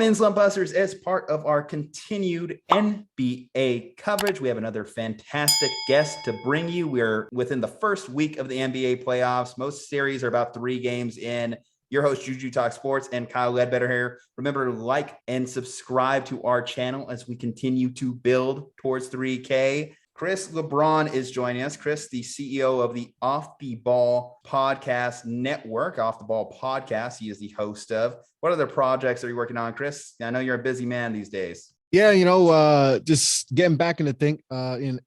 in, Slumpbusters. As part of our continued NBA coverage, we have another fantastic guest to bring you. We're within the first week of the NBA playoffs. Most series are about 3 games in. Your host, Juju Talk Sports, and Kyle Ledbetter here. Remember to like and subscribe to our channel as we continue to build towards 3K. Chris Lebron is joining us. Chris, the CEO of the Off the Ball Podcast Network, Off the Ball Podcast. He is the host of. What other projects are you working on, Chris? I know you're a busy man these days. Yeah, just getting back into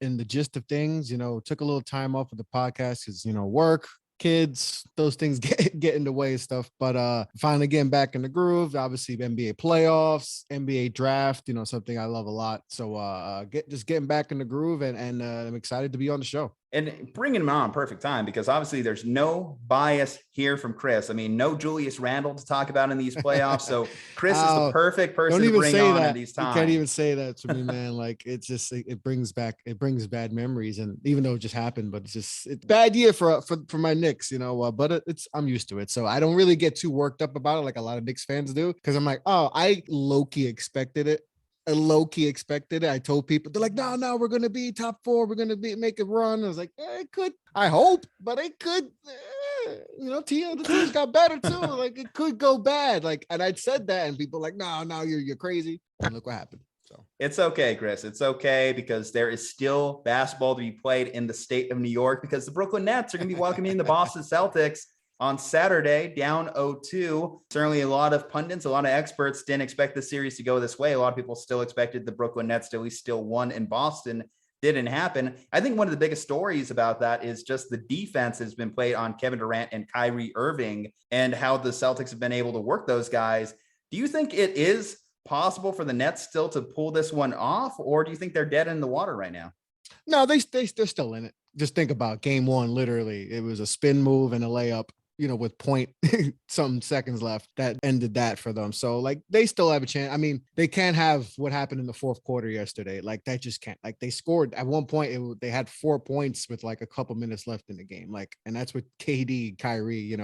in the gist of things. Took a little time off of the podcast because work, kids, those things get in the way and stuff. But finally getting back in the groove. Obviously, NBA playoffs, NBA draft. Something I love a lot. So just getting back in the groove, and I'm excited to be on the show. And bringing him on perfect time, because obviously there's no bias here from Chris. I mean, no Julius Randle to talk about in these playoffs. So Chris is the perfect person to bring on in these times. You can't even say that to me, man. Like it's just it brings bad memories, and even though it just happened, but it's bad year for my Knicks, But I'm used to it, so I don't really get too worked up about it like a lot of Knicks fans do, because I'm like, oh, I low-key expected it. I told people, they're like, no, we're going to be top 4. We're going to make a run. I was like, it could, I hope, but it could, the teams got better too. Like it could go bad. And I'd said that, and people were like, no, you're crazy. And look what happened. So it's okay, Chris. It's okay, because there is still basketball to be played in the state of New York, because the Brooklyn Nets are going to be welcoming the Boston Celtics on Saturday, down 0-2. Certainly a lot of pundits, a lot of experts didn't expect the series to go this way. A lot of people still expected the Brooklyn Nets to at least still won in Boston. Didn't happen. I think one of the biggest stories about that is just the defense has been played on Kevin Durant and Kyrie Irving, and how the Celtics have been able to work those guys. Do you think it is possible for the Nets still to pull this one off, or do you think they're dead in the water right now? No, they're still in it. Just think about game 1. Literally, it was a spin move and a layup, with point some seconds left, that ended that for them. So they still have a chance. I mean, they can't have what happened in the fourth quarter yesterday. That just can't. They scored at one point. They had 4 points with a couple minutes left in the game. And that's with KD, Kyrie.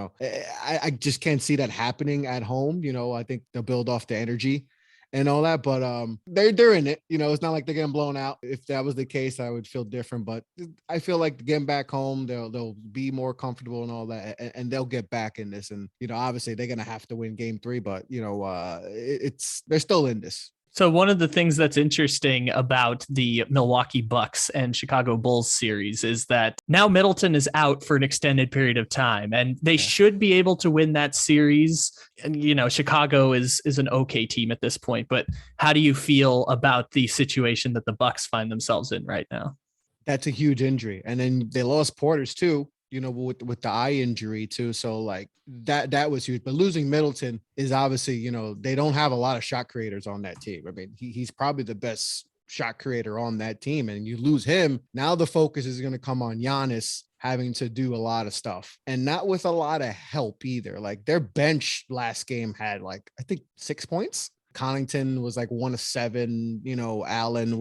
I just can't see that happening at home. I think they'll build off the energy and all that, but they're in it. It's not like they're getting blown out. If that was the case, I would feel different. But I feel like getting back home, they'll be more comfortable and all that, and they'll get back in this. And obviously they're gonna have to win game 3, but they're still in this. So one of the things that's interesting about the Milwaukee Bucks and Chicago Bulls series is that now Middleton is out for an extended period of time, and they should be able to win that series. And, Chicago is an okay team at this point, but how do you feel about the situation that the Bucks find themselves in right now? That's a huge injury. And then they lost Porters too, with the eye injury too. So that was huge. But losing Middleton is obviously, they don't have a lot of shot creators on that team. I mean, he's probably the best shot creator on that team. And you lose him. Now the focus is going to come on Giannis having to do a lot of stuff, and not with a lot of help either. Their bench last game had I think 6 points. Connaughton was 1 of 7. Allen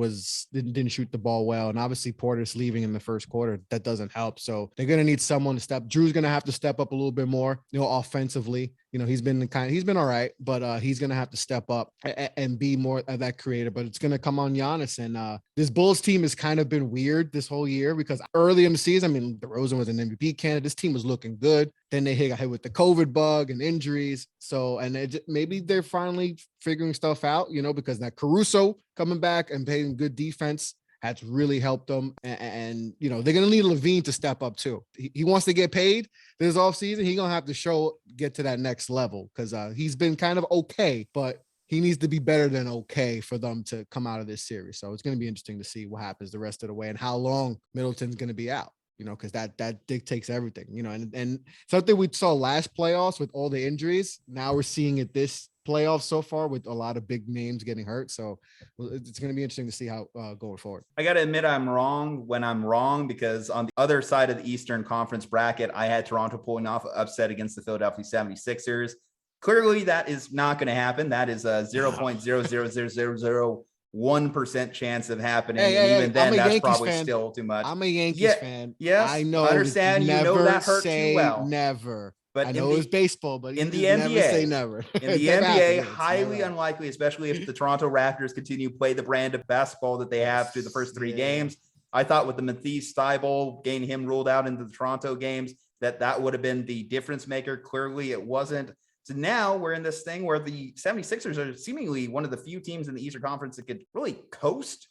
didn't shoot the ball well, and obviously Porter's leaving in the first quarter. That doesn't help. So they're gonna need someone to step. Drew's gonna have to step up a little bit more, offensively. He's been all right, but he's gonna have to step up and be more of that creator. But it's gonna come on Giannis, and this Bulls team has kind of been weird this whole year, because early in the season, I mean, DeRozan was an MVP candidate. This team was looking good. Then they got hit with the COVID bug and injuries. So, and maybe they're finally figuring stuff out, because now Caruso coming back and playing good defense has really helped them. And they're going to need Levine to step up too. He wants to get paid this offseason. He's going to have to get to that next level, because he's been kind of okay, but he needs to be better than okay for them to come out of this series. So it's going to be interesting to see what happens the rest of the way, and how long Middleton's going to be out. Because that dictates everything, and something we saw last playoffs with all the injuries. Now we're seeing it this playoff so far with a lot of big names getting hurt. So it's going to be interesting to see how going forward. I got to admit, I'm wrong when I'm wrong, because on the other side of the Eastern Conference bracket, I had Toronto pulling off an upset against the Philadelphia 76ers. Clearly, that is not going to happen. That is a 0.00000 1% chance of happening. And even then, that's probably still too much. I'm a Yankees fan. Yes, I know. I understand. You know that hurts you well. Never. But I know it was baseball, but in the never say NBA, never. in the NBA, highly unlikely, especially if the Toronto Raptors continue to play the brand of basketball that they have through the first three games. I thought with the Memphis Thibault getting him ruled out into the Toronto games, that would have been the difference maker. Clearly it wasn't. So now we're in this thing where the 76ers are seemingly one of the few teams in the Eastern Conference that could really coast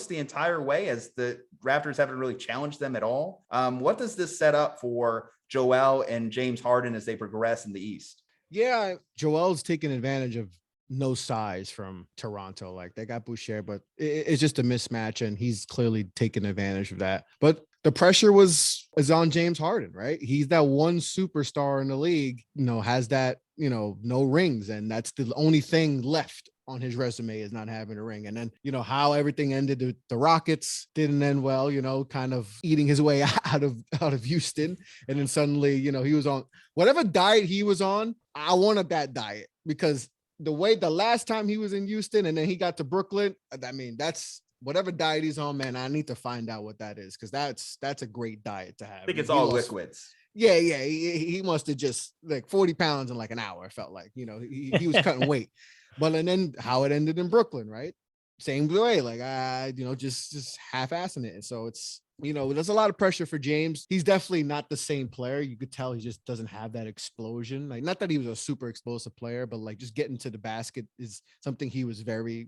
the entire way, as the Raptors haven't really challenged them at all. What does this set up for Joel and James Harden as they progress in the East? Yeah, Joel's taking advantage of no size from Toronto. Like, they got Boucher, but it's just a mismatch, and he's clearly taking advantage of that. But the pressure is on James Harden, right? He's that one superstar in the league, has that, no rings. And that's the only thing left on his resume, is not having a ring. And then, how everything ended, the Rockets didn't end well, kind of eating his way out of Houston. And then suddenly, he was on whatever diet he was on. I wanted that diet, because the last time he was in Houston and then he got to Brooklyn, I mean, that's whatever diet he's on, man. I need to find out what that is, because that's a great diet to have. I think it's all liquids. Yeah. He must have just like 40 pounds in like an hour. It felt like, he was cutting weight. But and then how it ended in Brooklyn, right? Same way, like just half-assing it. And so it's, there's a lot of pressure for James. He's definitely not the same player. You could tell he just doesn't have that explosion. Like, not that he was a super explosive player, but like just getting to the basket is something he was very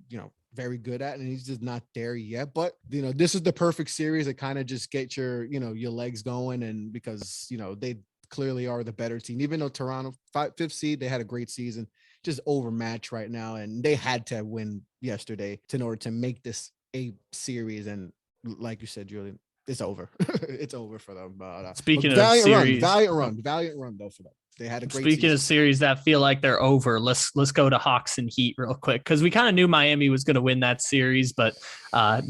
good at, and he's just not there yet. But this is the perfect series that kind of just get your legs going, and because they clearly are the better team. Even though Toronto, fifth seed, they had a great season, just overmatched right now, and they had to win yesterday in order to make this a series. And like you said, Julian, it's over. It's over for them. Speaking of valiant series, valiant run though for them. They had a great Speaking season. of series that feel like they're over, let's go to Hawks and Heat real quick, because we kind of knew Miami was going to win that series. But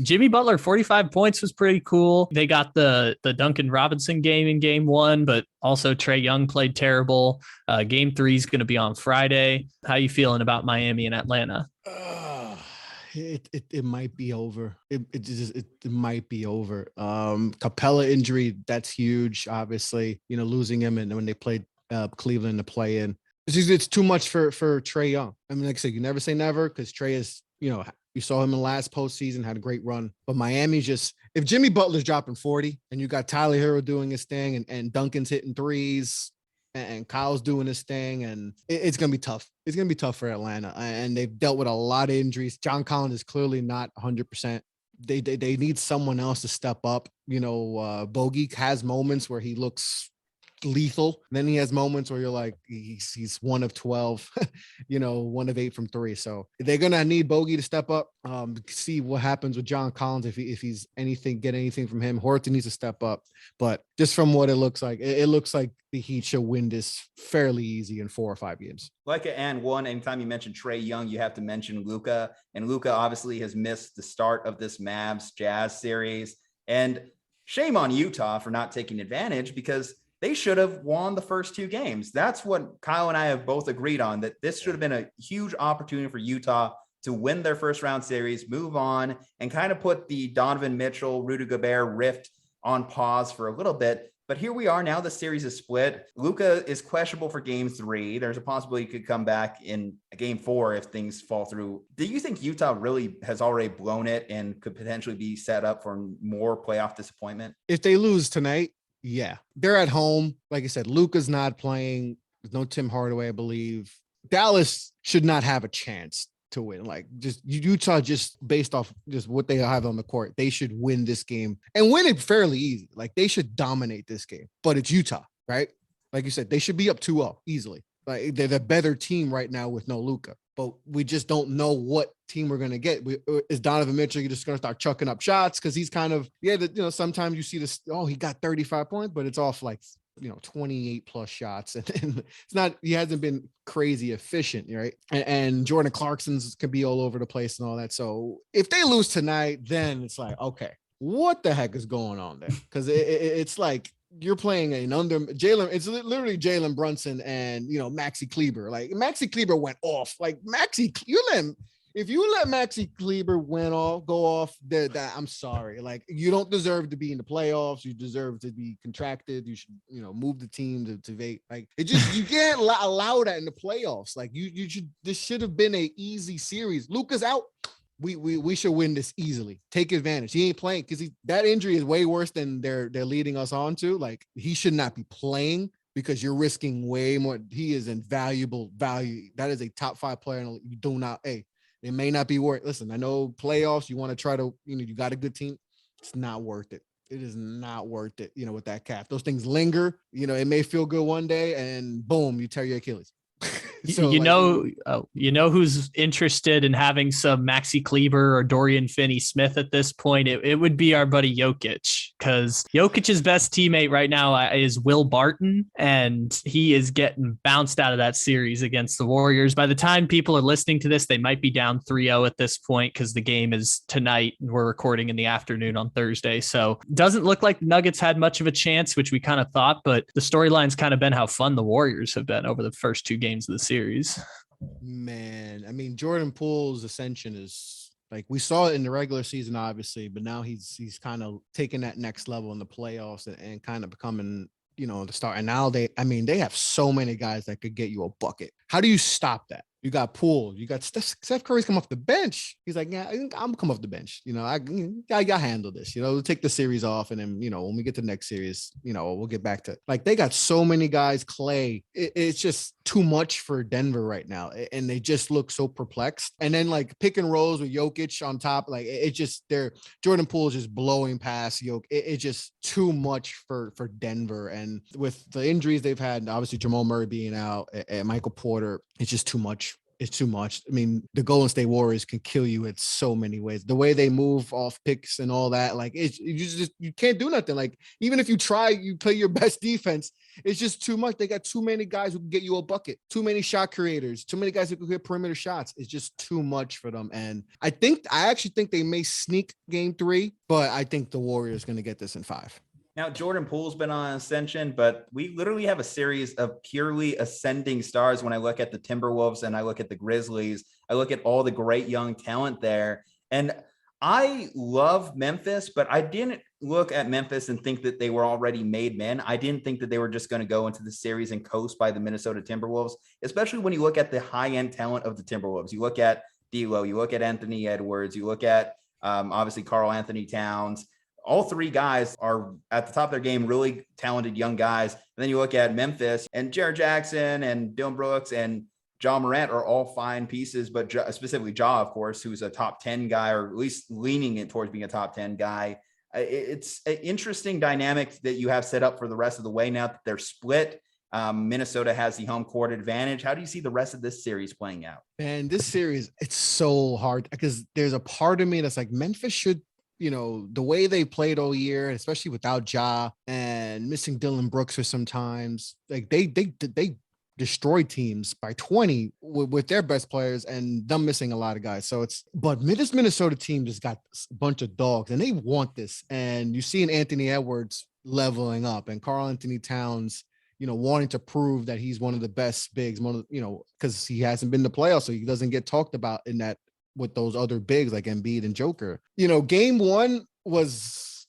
Jimmy Butler, 45 points was pretty cool. They got the Duncan Robinson game in game one, but also Trae Young played terrible. Game 3 is going to be on Friday. How you feeling about Miami and Atlanta? It might be over. It might be over. Capella injury, that's huge. Obviously, losing him, and when they played Cleveland to play in, it's too much for Trae Young. I mean, like I said, you never say never, because Trae is, you saw him in the last postseason, had a great run. But Miami's just, if Jimmy Butler's dropping 40 and you got Tyler Hero doing his thing, and Duncan's hitting threes, and Kyle's doing his thing, and it's going to be tough. It's going to be tough for Atlanta, and they've dealt with a lot of injuries. John Collins is clearly not 100%. They need someone else to step up. Bogey has moments where he looks lethal. Then he has moments where you're like, he's 1 of 12, 1 of 8 from 3. So they're gonna need Bogey to step up. See what happens with John Collins if he's get anything from him. Horton needs to step up, but just from what it looks like, it looks like the Heat should win this fairly easy in 4 or 5 games. Like anytime you mention Trae Young, you have to mention Luka, and Luka obviously has missed the start of this Mavs Jazz series, and shame on Utah for not taking advantage, because they should have won the first 2 games. That's what Kyle and I have both agreed on, that this should have been a huge opportunity for Utah to win their first round series, move on, and kind of put the Donovan Mitchell, Rudy Gobert rift on pause for a little bit. But here we are now. The series is split. Luka is questionable for game 3. There's a possibility he could come back in game 4 if things fall through. Do you think Utah really has already blown it and could potentially be set up for more playoff disappointment? If they lose tonight, yeah, they're at home. Like I said, Luka's not playing. There's no Tim Hardaway, I believe. Dallas should not have a chance to win. Like, just Utah, just based off just what they have on the court, they should win this game and win it fairly easy. Like, they should dominate this game, but it's Utah, right? Like you said, they should be up 2-0 easily. Like, they're the better team right now with no Luka, but we just don't know what team we're going to get. Is Donovan Mitchell, you're just going to start chucking up shots? Cause he's kind of, sometimes you see this, he got 35 points, but it's off like, 28 plus shots. And it's not, he hasn't been crazy efficient, right? And Jordan Clarkson's can be all over the place and all that. So if they lose tonight, then it's like, okay, what the heck is going on there? Cause it's like, you're playing an under Jalen. It's literally Jalen Brunson and, Maxi Kleber. Like, Maxi Kleber went off. Like, Maxi, if you let Maxi Kleber go off, that I'm sorry. Like, you don't deserve to be in the playoffs. You deserve to be contracted. You should, move the team to Vate. Like, it just, you can't allow that in the playoffs. Like, you should, this should have been an easy series. Luka's out. We should win this easily. Take advantage. He ain't playing because that injury is way worse than they're leading us on to. Like, he should not be playing because you're risking way more. He is invaluable value. That is a top 5 player. And you do not, it may not be worth. Listen, I know playoffs, you want to try to, you got a good team. It's not worth it. It is not worth it, with that calf. Those things linger. It may feel good one day and boom, you tear your Achilles. So, who's interested in having some Maxi Kleber or Dorian Finney-Smith at this point? It would be our buddy Jokic, because Jokic's best teammate right now is Will Barton, and he is getting bounced out of that series against the Warriors. By the time people are listening to this, they might be down 3-0 at this point because the game is tonight. We're recording in the afternoon on Thursday. So doesn't look like the Nuggets had much of a chance, which we kind of thought, but the storyline's kind of been how fun the Warriors have been over the first 2 games of the series. Man, I mean, Jordan Poole's ascension is like, we saw it in the regular season, obviously, but now he's kind of taking that next level in the playoffs and kind of becoming, the star. And now they have so many guys that could get you a bucket. How do you stop that? You got Poole, you got Steph Curry's come off the bench. He's like, yeah, I'm come off the bench. I handle this. We'll take the series off, and then when we get to the next series, we'll get back to, like, they got so many guys. Clay, it's just too much for Denver right now, and they just look so perplexed. And then like pick and rolls with Jokic on top, like Jordan Poole is just blowing past Jokic. It's just too much for Denver, and with the injuries they've had, obviously Jamal Murray being out and Michael Porter, it's just too much. It's too much. I mean, the Golden State Warriors can kill you in so many ways. The way they move off picks and all that, like, you can't do nothing. Like, even if you try, you play your best defense, it's just too much. They got too many guys who can get you a bucket, too many shot creators, too many guys who can hit perimeter shots. It's just too much for them. And I actually think they may sneak game 3, but I think the Warriors going to get this in 5. Now, Jordan Poole's been on ascension, but we literally have a series of purely ascending stars. When I look at the Timberwolves and I look at the Grizzlies, I look at all the great young talent there. And I love Memphis, but I didn't look at Memphis and think that they were already made men. I didn't think that they were just going to go into the series and coast by the Minnesota Timberwolves, especially when you look at the high-end talent of the Timberwolves. You look at D'Lo, you look at Anthony Edwards, you look at obviously Karl Anthony Towns. All 3 guys are at the top of their game, really talented young guys. And then you look at Memphis, and Jared Jackson and Dylan Brooks and Ja Morant are all fine pieces, but specifically Ja, of course, who's a top 10 guy, or at least leaning it towards being a top 10 guy. It's an interesting dynamic that you have set up for the rest of the way now that they're split. Minnesota has the home court advantage. How do you see the rest of this series playing out? Man, this series, it's so hard because there's a part of me that's like, Memphis should, the way they played all year, especially without Ja and missing Dylan Brooks for sometimes, like they destroyed teams by 20 with their best players and them missing a lot of guys. So but this Minnesota team just got a bunch of dogs and they want this. And you see in Anthony Edwards leveling up and Karl Anthony Towns, wanting to prove that he's one of the best bigs, because he hasn't been to playoffs, so he doesn't get talked about in that with those other bigs like Embiid and Joker. Game 1 was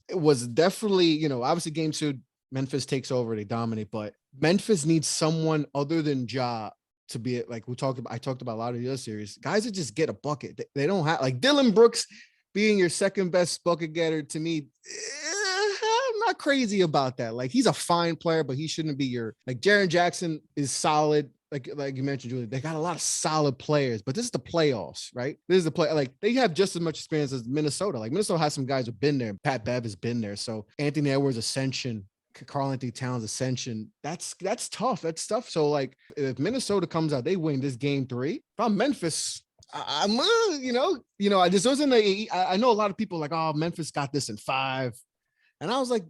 definitely, obviously game 2, Memphis takes over, they dominate, but Memphis needs someone other than Ja to be like I talked about a lot of the other series, guys that just get a bucket. They don't have, like, Dylan Brooks being your second best bucket getter. To me, I'm not crazy about that. Like, he's a fine player, but he shouldn't be like, Jaren Jackson is solid. Like you mentioned, Julie, they got a lot of solid players, but this is the playoffs, right? This is the play. Like, they have just as much experience as Minnesota. Like, Minnesota has some guys who've been there. Pat Bev has been there. So Anthony Edwards ascension, Karl Anthony Towns ascension, that's tough. That's tough. So, like, if Minnesota comes out, they win this game 3. If I'm Memphis, I'm this wasn't I know a lot of people like, oh, Memphis got this in 5. And I was like,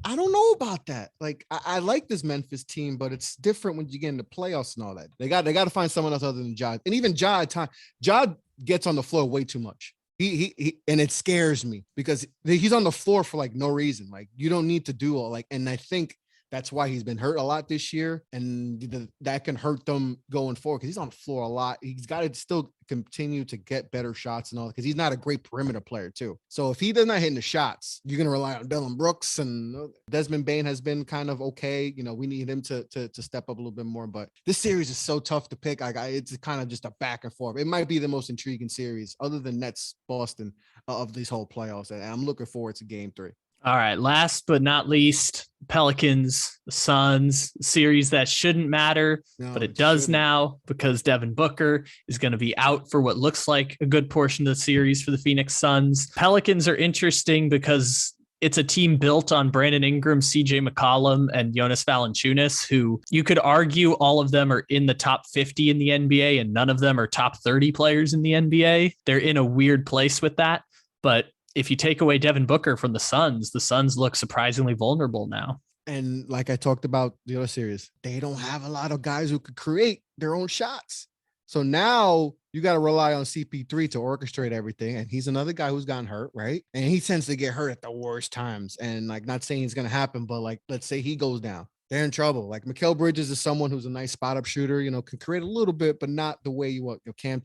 I don't know about that. Like, I like this Memphis team, but it's different when you get into playoffs and all that. They got to find someone else other than Ja. And even Ja at time, Ja gets on the floor way too much. He and it scares me because he's on the floor for like no reason. Like, you don't need to do all, like, and I think That's why he's been hurt a lot this year, and that can hurt them going forward because he's on the floor a lot. He's got to still continue to get better shots and all, because he's not a great perimeter player too. So if he does not hit the shots, you're gonna rely on Dylan Brooks, and Desmond Bane has been kind of okay. We need him to step up a little bit more. But this series is so tough to pick. It's kind of just a back and forth. It might be the most intriguing series other than Nets Boston of these whole playoffs, and I'm looking forward to Game 3. All right. Last but not least, Pelicans, the Suns, series that shouldn't matter, but it does now because Devin Booker is going to be out for what looks like a good portion of the series for the Phoenix Suns. Pelicans are interesting because it's a team built on Brandon Ingram, CJ McCollum, and Jonas Valanciunas, who you could argue all of them are in the top 50 in the NBA and none of them are top 30 players in the NBA. They're in a weird place with that, but if you take away Devin Booker from the Suns look surprisingly vulnerable now. And like I talked about the other series, they don't have a lot of guys who could create their own shots. So now you got to rely on CP3 to orchestrate everything. And he's another guy who's gotten hurt, right? And he tends to get hurt at the worst times. And like, not saying it's going to happen, but like, let's say he goes down. They're in trouble. Like Mikal Bridges is someone who's a nice spot up shooter, can create a little bit, but not the way you want. Cam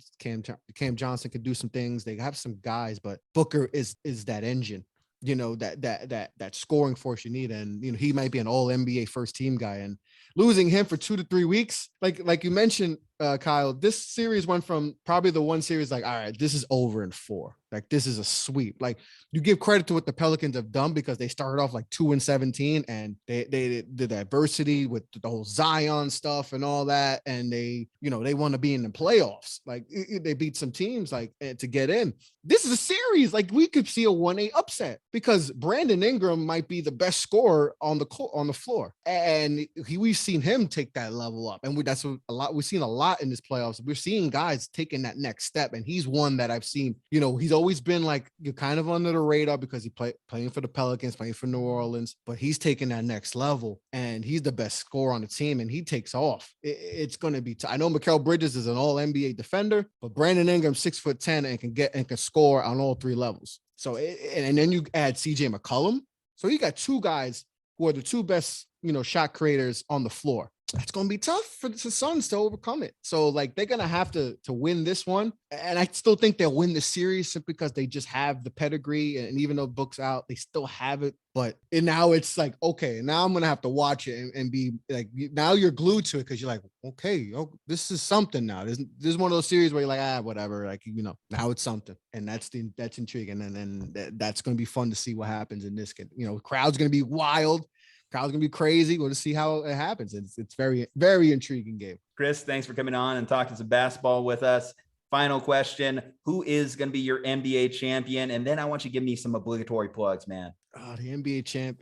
Johnson could do some things. They have some guys, but Booker is that engine, that scoring force you need. And, he might be an all NBA first team guy, and losing him for 2 to 3 weeks, like you mentioned, Kyle, this series went from probably the one series like, all right, this is over in 4. Like, this is a sweep. Like, you give credit to what the Pelicans have done because they started off like 2-17, and they did the adversity with the whole Zion stuff and all that. And they want to be in the playoffs. Like, they beat some teams to get in. This is a series. Like, we could see a 1-8 upset because Brandon Ingram might be the best scorer on the floor. And we've seen him take that level up. And we've seen a lot in this playoffs. We're seeing guys taking that next step. And he's one that I've seen, he's always been like, you're kind of under the radar because he playing for the Pelicans, playing for New Orleans, but he's taking that next level and he's the best scorer on the team and he takes off. It's going to be, I know Mikal Bridges is an all NBA defender, but Brandon Ingram 6'10" and can score on all 3 levels. So, and then you add CJ McCollum. So you got 2 guys who are the 2 best, shot creators on the floor. That's going to be tough for the Suns to overcome it. So like, they're going to have to win this one. And I still think they'll win the series simply because they just have the pedigree. And even though Book's out, they still have it. But now it's like, okay, now I'm going to have to watch it and be like, now you're glued to it because you're like, okay, this is something now. This is one of those series where you're like, whatever. Like, now it's something. And that's intriguing. And that's going to be fun to see what happens in this. Crowd's going to be wild. Crowd's gonna be crazy. We'll just see how it happens. It's very, very intriguing game. Chris, thanks for coming on and talking some basketball with us. Final question: who is gonna be your NBA champion? And then I want you to give me some obligatory plugs, man. The NBA champ.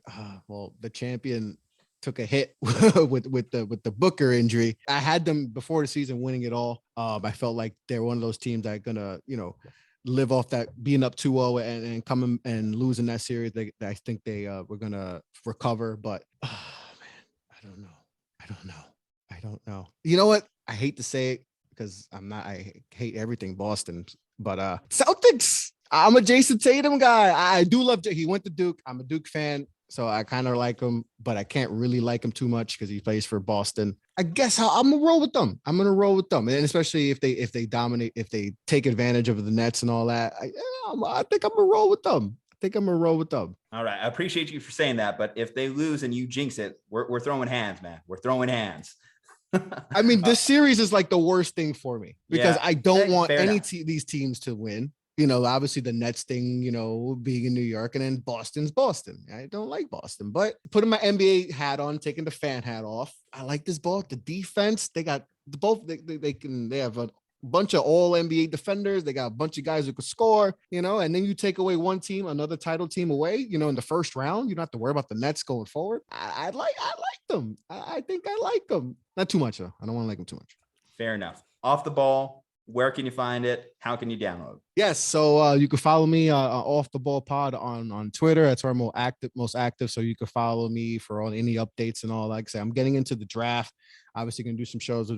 Well, the champion took a hit with the Booker injury. I had them before the season winning it all. I felt like they're one of those teams that are gonna, live off that being up 2-0 and coming and losing that series. I think they were gonna recover, but man, I don't know. You know what? I hate to say it because I hate everything Boston, but Celtics. I'm a Jason Tatum guy. I do love he went to Duke. I'm a Duke fan. So I kind of like him, but I can't really like him too much because he plays for Boston. I guess I'm gonna roll with them. I'm gonna roll with them, and especially if they dominate, if they take advantage of the Nets and all that. I think I'm gonna roll with them. All right, I appreciate you for saying that, but if they lose and you jinx it, we're throwing hands, man. We're throwing hands. I mean, this series is like the worst thing for me because I don't want these teams to win. Obviously the Nets thing, being in New York, and then Boston's Boston. I don't like Boston, but putting my NBA hat on, taking the fan hat off. I like this ball. The defense, they got both. They have a bunch of all NBA defenders. They got a bunch of guys who could score, and then you take away one team, another title team away, in the first round. You don't have to worry about the Nets going forward. I like them. I think I like them. Not too much though. I don't want to like them too much. Fair enough. Off the ball. Where can you find it? How can you download? Yes, so you can follow me Off the Ball Pod on Twitter. That's where I'm most active. So you can follow me for any updates and all that. Like I say, I'm getting into the draft. Obviously, going to do some shows,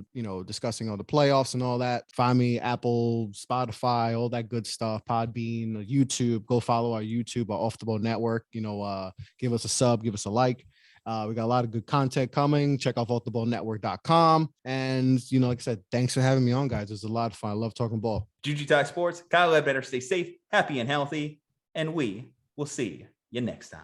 discussing all the playoffs and all that. Find me Apple, Spotify, all that good stuff. Podbean, YouTube. Go follow our YouTube, our Off the Ball Network. Give us a sub, give us a like. We got a lot of good content coming. Check out vaulttheballnetwork.com. And, like I said, thanks for having me on, guys. It was a lot of fun. I love talking ball. Juju Talk Sports. Kyle Ledbetter, stay safe, happy, and healthy. And we will see you next time.